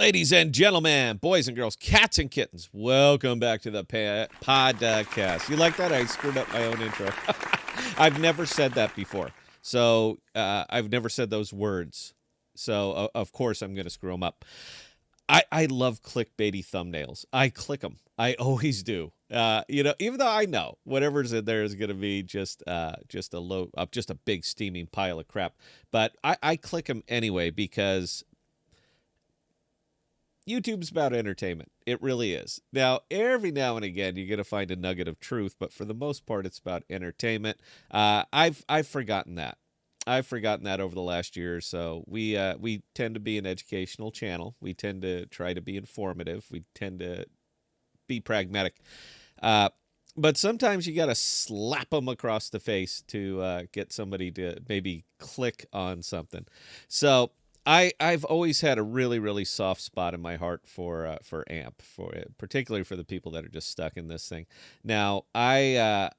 Ladies and gentlemen, boys and girls, cats and kittens, welcome back to the podcast. You like that? I screwed up my own intro. I've never said that before. So I've never said those words. So, of course, I'm going to screw them up. I love clickbaity thumbnails. I click them. I always do. Even though I know whatever's in there is going to be just a big steaming pile of crap, but I click them anyway because YouTube's about entertainment. It really is. Now, every now and again, you're going to find a nugget of truth, but for the most part, it's about entertainment. I've forgotten that. I've forgotten that over the last year or so. We tend to be an educational channel. We tend to try to be informative. We tend to be pragmatic. But sometimes you got to slap them across the face to get somebody to maybe click on something. So I've always had a really really soft spot in my heart for AMP, for particularly for the people that are just stuck in this thing. Now I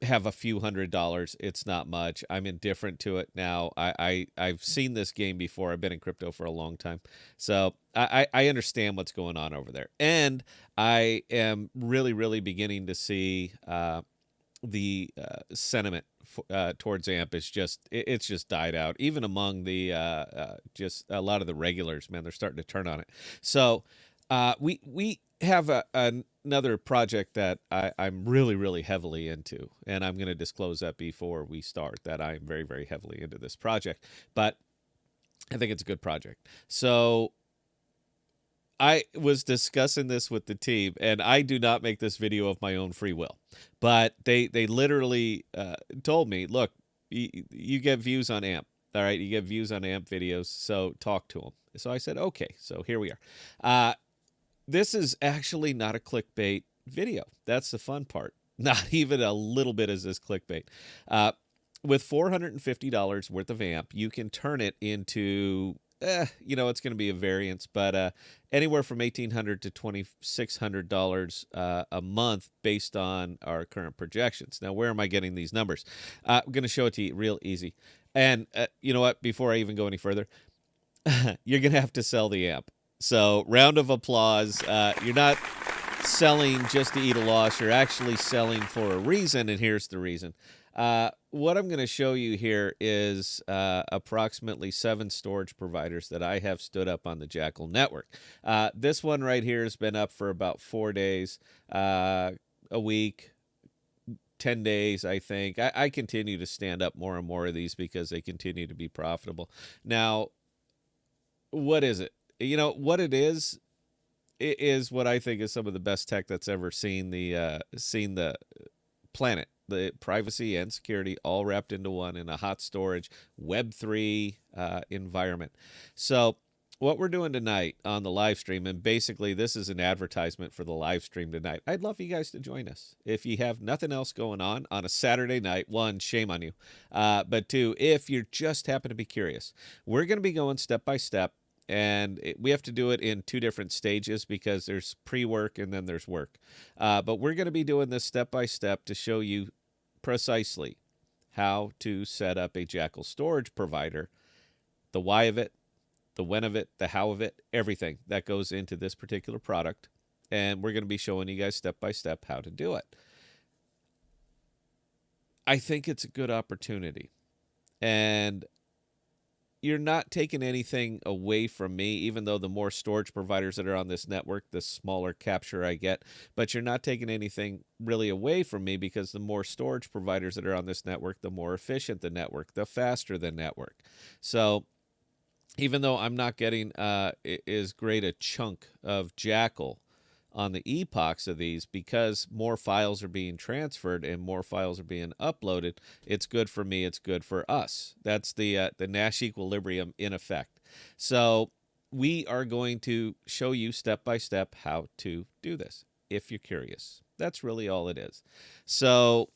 have a few $100s. It's not much. I'm indifferent to it now. I've seen this game before. I've been in crypto for a long time, so I understand what's going on over there, and I am really really beginning to see the sentiment towards AMP is it's just died out. Even among the just a lot of the regulars, man, they're starting to turn on it. So we have another project that I'm really really heavily into, and I'm going to disclose that before we start that I'm very very heavily into this project. But I think it's a good project. So I was discussing this with the team, and I do not make this video of my own free will, but they literally told me, look, you get views on AMP. All right, you get views on AMP videos, so talk to them. So I said, okay, so here we are. This is actually not a clickbait video. That's the fun part. Not even a little bit is this clickbait. With $450 worth of AMP, you can turn it into it's going to be a variance, but anywhere from $1,800 to $2,600 a month based on our current projections. Now, where am I getting these numbers? I'm going to show it to you real easy. And you know what? Before I even go any further, you're going to have to sell the AMP. So, round of applause. You're not selling just to eat a loss. You're actually selling for a reason, and here's the reason. What I'm going to show you here is approximately 7 storage providers that I have stood up on the Jackal network. This one right here has been up for about 4 days, a week, 10 days, I think. I continue to stand up more and more of these because they continue to be profitable. Now, what is it? What it is what I think is some of the best tech that's ever seen the planet. The privacy and security all wrapped into one in a hot storage Web3 environment. So what we're doing tonight on the live stream, and basically this is an advertisement for the live stream tonight. I'd love you guys to join us. If you have nothing else going on a Saturday night, one, shame on you. But two, if you just happen to be curious, we're going to be going step by step. And we have to do it in 2 different stages because there's pre-work and then there's work. But we're going to be doing this step by step to show you precisely how to set up a Jackal storage provider, the why of it, the when of it, the how of it, everything that goes into this particular product. And we're going to be showing you guys step by step how to do it. I think it's a good opportunity. And you're not taking anything away from me, even though the more storage providers that are on this network, the smaller capture I get. But you're not taking anything really away from me because the more storage providers that are on this network, the more efficient the network, the faster the network. So even though I'm not getting as great a chunk of Jackal on the epochs of these, because more files are being transferred and more files are being uploaded, it's good for me, it's good for us. That's the Nash equilibrium in effect. So we are going to show you step by step how to do this if you're curious. That's really all it is. So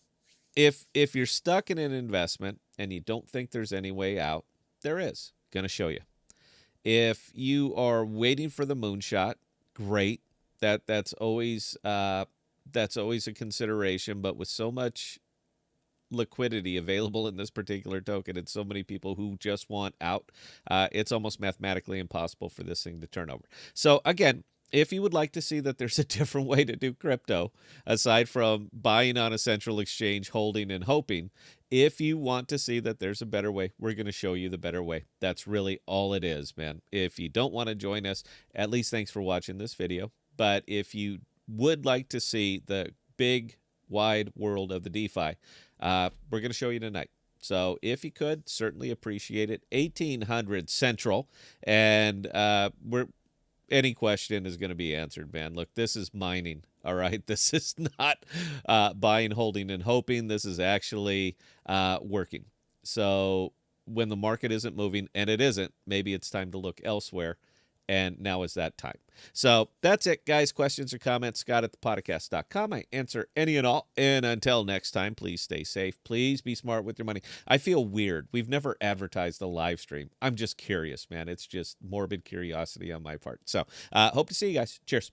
if you're stuck in an investment and you don't think there's any way out, there is. Going to show you. If you are waiting for the moonshot, great. That's always a consideration, but with so much liquidity available in this particular token and so many people who just want out, it's almost mathematically impossible for this thing to turn over. So again, if you would like to see that there's a different way to do crypto, aside from buying on a central exchange, holding and hoping, if you want to see that there's a better way, we're going to show you the better way. That's really all it is, man. If you don't want to join us, at least thanks for watching this video. But if you would like to see the big, wide world of the DeFi, we're going to show you tonight. So if you could, certainly appreciate it. 1800 Central, and any question is going to be answered, man. Look, this is mining, all right? This is not buying, holding, and hoping. This is actually working. So when the market isn't moving, and it isn't, maybe it's time to look elsewhere. And now is that time. So that's it, guys. Questions or comments, scott@thepodcast.com. I answer any and all. And until next time, please stay safe. Please be smart with your money. I feel weird. We've never advertised a live stream. I'm just curious, man. It's just morbid curiosity on my part. So hope to see you guys. Cheers.